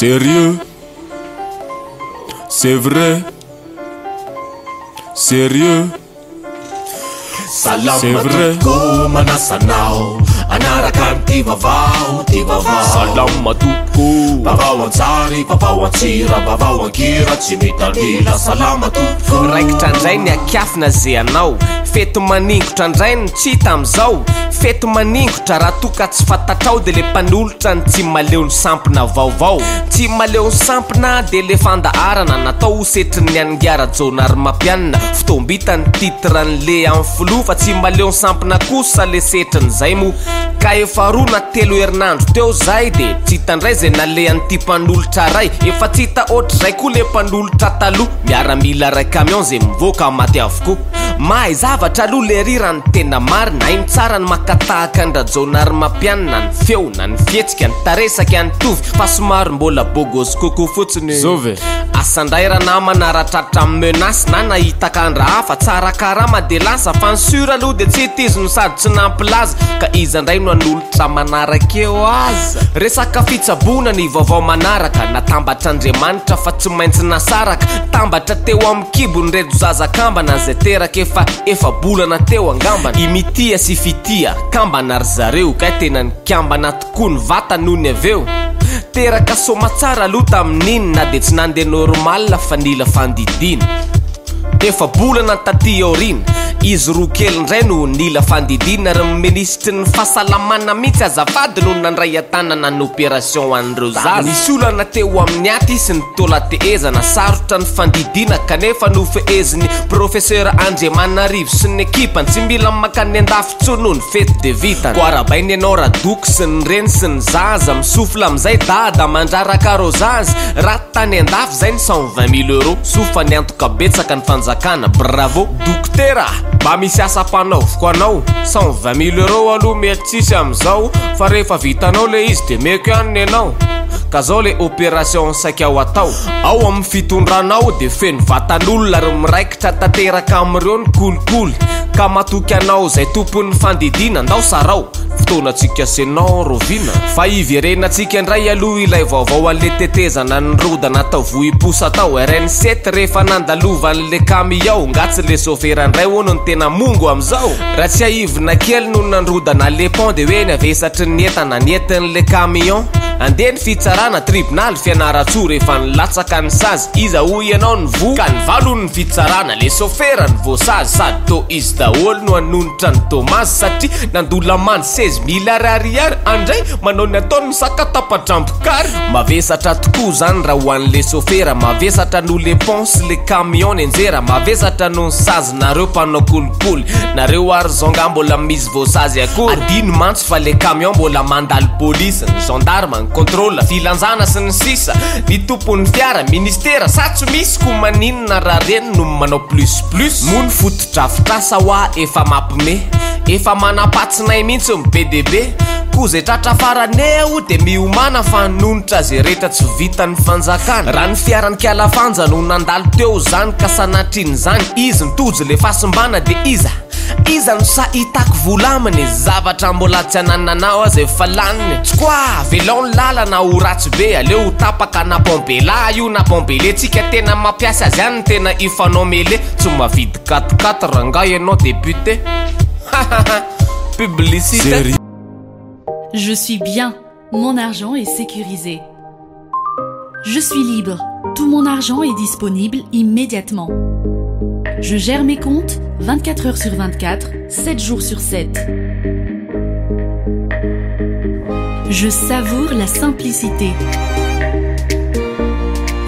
Sérieux? C'est vrai? Sérieux? C'est vrai? Salama tuko Bavao ansary, bavao antsira, bavao angira, tsy mitanila. Salama tuko. Raikitra ndray ny akiafina ze anao, feto maningotra ndray ny tsy tam'zao. Feto maningotra raha toka tsy fantatrao de le mpanolotra ny tsy maleo ny sampina vaovao. Tsy maleo ny sampina de le fandaharana natao ho setrin'ny angiara jonary mampianina. Fitombita ny titre n'le amfilo fa tsy maleo ny sampina kosa le setrin'izay mo. Ka efa roa na telo herinandro teo zay de tsy hitandray zay nalehan'ty mpanolotra ray. Efa tsy hita ohatry zay koa le mpanolotra taloha. Miaramila ray camion zay mivoaka maty avokoa. Mahay zavatra aloha le rirany tena marina. Hainy tsara ny makatahaka andrajonary mampianina ny feo na ny fietsika ny taresaka ny tovy fa somary mbola bogosy kokoa fotsiny. Zove Asandray raha namana rahatratra amin'ny menasy na nahitaka andra hafa tsara karama de lasa fa ny sura aloha de tsy hitiziny sady tsy nampilaza ka iza ndray no anolotra manaraka eo aza. Resaka fitsabona ny vaovao manaraka natambatra Andriamanitra fa tsy maintsy nasaraka. Tambatra teo amin'ny kibo ny rejo zazakambana zay teraka efa bolana teo angambana. Imitia sy fitia kambana ry zareo ka tena ny kambana tokoa ny vata noho ny aveo. Teraka soma tsara aloha tamin'iny na de tsy nandeha normal fa nila fandidina. Efa bolana taty aorina izy roa kely ndray no nila fandidina ary minisitry ny fahasalamana mihitsy azafady no nandray atanana ny opération andreo zaza. Nisy olana teo amin'ny aty sy ny tola tehezana sarotra ny fandidina kanefa no feheziny professeur Andriamanarivo sy ny ekipany tsy mila makany andafitso noho ny fety de vitany. Ko arabainy ianao radoky sy ny reny sy ny zaza misofla am'izay dada mandraraka rô zaza raha tany andafy zay ny 120 000 euros sofa ny antoka betsaka ny fanjakana. Bravo dokotera mba misy asa mpanaoviko anao 120 000 euros aloha mety tsisy am'izao fa rehefa vitanao le izy de meko ihany ianao ka zao le opération saika ho atao. Ao amin'ny fitondranao de feno vatan'olona ary miraikitra tanteraka am'ireo ny kolikoly ka matoky anao zay tompon'ny fandidina ndao sarao fotoanatsika senao rovina fa iverenatsika indray aloha ilay vaovao an'le tetezana ny rodana atao vohiposa tao RN7 rehefa nandalovan'le camion ngatsy le sofera ndray hono ny tena mongo am'izao. Raha tsy aivina kely no nandrodana le pont de hoe navesatry ny entana nietin'le camion andeha ny fitsarana tribunal fianaratsoro rehefa nilatsaka ny sazy iza hoy ianao ny vo ka ny valo ny fitsarana le sofera ny voasazy sady to izy daholo no anonitra ny Thomas satria nandola many 16 000 ariary andray manao ny ataony misaka tapadrambokary. Mavesatra tokoa zany raha ho an'le sofera mavesatra no le pont sy le camion enjera mavesatra no ny sazy nareo mpanao kolikoly nareo arzonga mbola misy voasazy akory adino mantsy fa le camion mbola mandalo polisy ny gendarme ny contrôle filanjana sy ny sisa ny tompon'ny fiara ministera sa tsy misy ko maninona raha reny no manao plus mono fotodrafitrasa hoa efa mampime efa manapatsinay mihitsy ny PDB ko zay tratra faraneo de miomana fa nonitra zay rehetra tsy vitan'ny fanjakana. Raha ny fiarany kialafanja no nandalo teo zany ka sanatriny zany izy nitojo le fasimbana de iza no sa hitako volaminy zavatra mbola tsy anananao azy efa laniny tsy koa velao ny lalana ho ratsy be aleo ho tapaka na pompela io na pompele tsika tena mampiasa azy any tena ifanao mele tsy mavidy 4x4 ranga ianao député. Publicité. Je suis bien, mon argent est sécurisé. Je suis libre, tout mon argent est disponible immédiatement. Je gère mes comptes 24 heures sur 24, 7 jours sur 7. Je savoure la simplicité.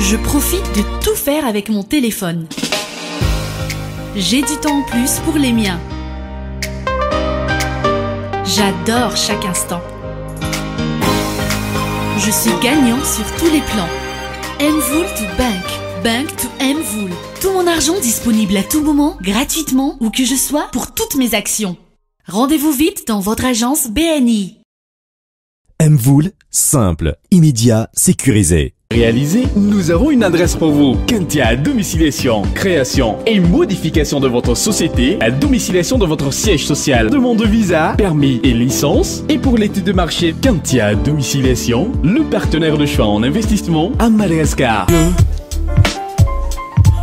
Je profite de tout faire avec mon téléphone. J'ai du temps en plus pour les miens. J'adore chaque instant. Je suis gagnant sur tous les plans. Mvoul to Bank, Bank to Mvoul. Tout mon argent disponible à tout moment, gratuitement, où que je sois, pour toutes mes actions. Rendez-vous vite dans votre agence BNI. Mvoul, simple, immédiat, sécurisé. Réalisé, nous avons une adresse pour vous. Kentia Domiciliation, création et modification de votre société, à domiciliation de votre siège social, demande de visa, permis et licence. Et pour l'étude de marché, Kentia Domiciliation, le partenaire de choix en investissement à Madagascar.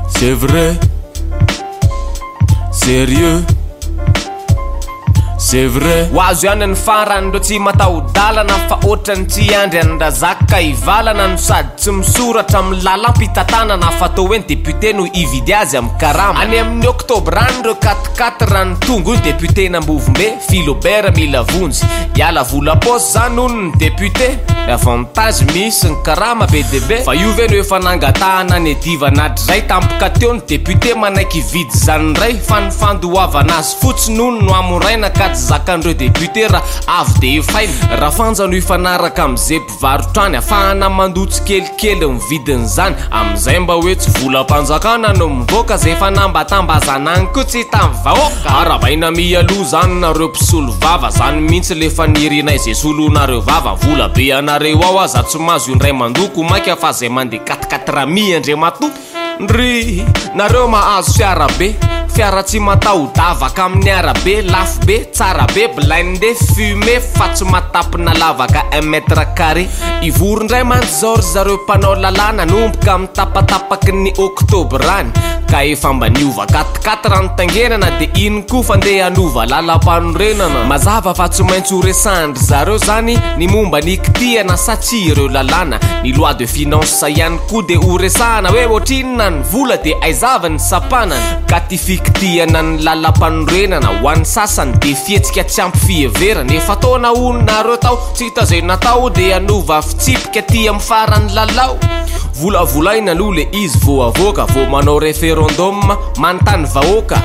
C'est vrai. Sérieux. C'est vrai. Wazo ihany ny farany ndo tsy matahodalana fa ohatrany tsy andry andrazaka ivalana no sady tsy misoratra amin'ny lalam-pitantanana fa atao hoe ny député no ividy azy amin'ny karama. Any amin'ny oktobra any reo 4 rano tongo io député nambovombe Philobert mila vonjy iala vola pôsy zany hono ny député. Ny avantage misy ny karama be debe fa io ve no efa nangatahana ny divan'adry ray tampoka teo ny député manaiky ividy zany ray fa ny fandohavana azy fotsiny hono no amoraina ka zakandreo député raha avy de efaina raha fanjano ifanaraka am'izay mpivarotrany afahana mandotsy kelikely mividiny zany am'izay mba hoe tsy volam-panjakana no mivoaka zay efa nambatambazanany koa tsy tamin'ny vahoaka aravaina mialoha zany nareo mpisolo vava zany mihitsy le fanirinay zay solonareo vava vola be anareo ao aza tsy mazo indray mandoko maika fa zay mandeha 4 mi andre mato ndry nareo mahazo fiara be fiara tsy matahodavaka amin'ny arabe lafo be tsara be blindé fumé fa tsy matapina lavaka 1 mètre carré ivorondray manjary zareo mpanao lalàna nomboka amin'ny tapatapaky ny oktobrany ka efa mba niova 4 rano tangenana de iny koa fa ndeha hanova lalam-panorenana mazava fa tsy maintsy ho resandry zareo zany ny momba ny kitiana satria ireo lalàna ny loi de finance ihany koa de ho resahana hoe ohatrinona ny vola de aizavany sapanana ka ty fikitiana ny lalam-panorenana ho an'ny sasany de fietsika tsy ampy fieverana efa taona ononareo tao tsy hita zay natao de hanova fitsipika ty amin'ny farany lalao volavolaina aloha le izy vo avoaka vo manao référendum manontany vahoaka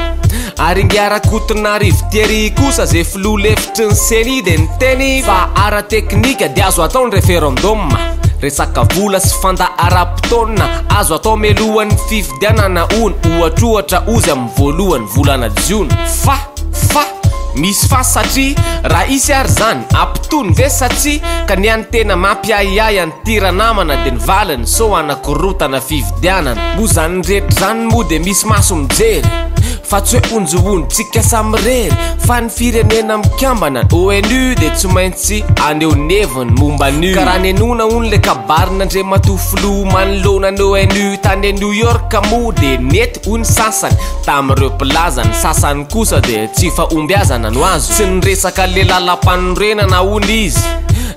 ary ngiara-kotonarivo tiary kosa zay filoha lefitry ny seni de ny teny fa ara-teknika de azo atao ny référendum resaka vola sy fandahara-potoana azo atao mialohan'ny fifidianana ony ohatrohatra ozy amin'ny voalohany volana jiona fa misy fa satria raha isy ary zany ampitony ve satria ka ny any tena mampiahiahy any tiranamana de ny valany so anakorotana fividianana mo zany rehetra zany mo de misy maso mijery fa tsy hoe onjohonontsika samirery fa ny firenena mikambana ONU de tsy maintsy aneo neviny momba an'io karaha nenona ony le kabarina andre matofilo manolona ny ONU tany New York mo de nety ony sasany tamin'ireo mpilaza ny sasany kosa de tsy fahombiazana no azo tsy niresaka le lalam-panorenana ony izy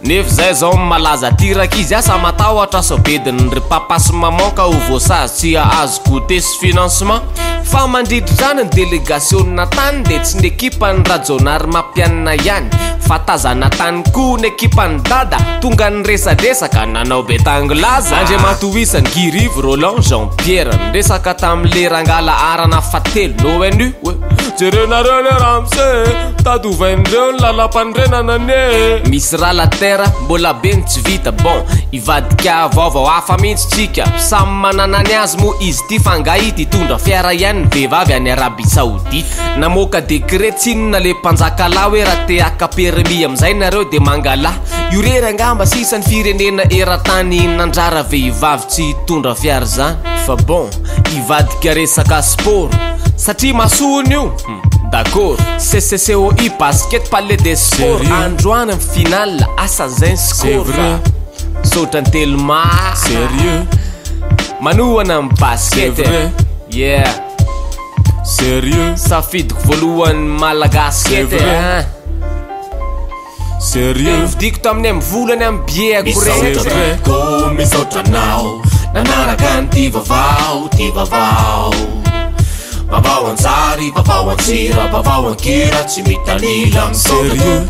nefa zay zao malaza tiraka izy asa matahotra sobediny ry papa sy maman ka ho voasazy tsy ahazo côté sy financement fa mandridry zany ny délégation natany de tsy ny ekipa ny rajonary mampianina ihany fa tazana tany koa ny ekipa ny dada tonga ny resadresaka nanao betanglaza andre matohisany Girivo Roland Jean-Pierre niresaka tamin'le rangala arana fatelo no ONU jerenareo le ramse tadovaindreo ny lalam-panorenana ne misy raha la terre mbola be ny tsy vita bon ivadika vaovao hafa mihitsy tsika samy manana ny azy mo izy ty fangahity tondra fiara ihany ny vehivavy any Arabie Saoudite namoaka décret tsinona le mpanjaka la hoe raha te aka permis am'izay nareo de mangala io rery angamba sisany firenena eran-tany nandrara vehivavy tsy tondra fiara zany fa bon ivadika resaka sport satria masony io d'accord CCCOI basket palais des sports androany amin'ny finale asan'izay ny score saotra ny telma Sérieux. manohana amin'ny basket yeah Sérieux. safidiko voalohany malagasy Sérieux. vidiko tamin'ny amin'ny volany amin'ny bieko rehetra ko misaotranao nanaraka ny ty vavao vavao anjary vavao antsira vavao ankira tsy mitanila Sérieux.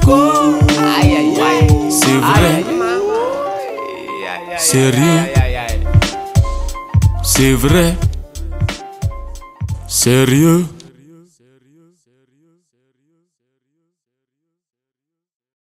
C'est vrai. Sérieux. C'est vrai. Sérieux.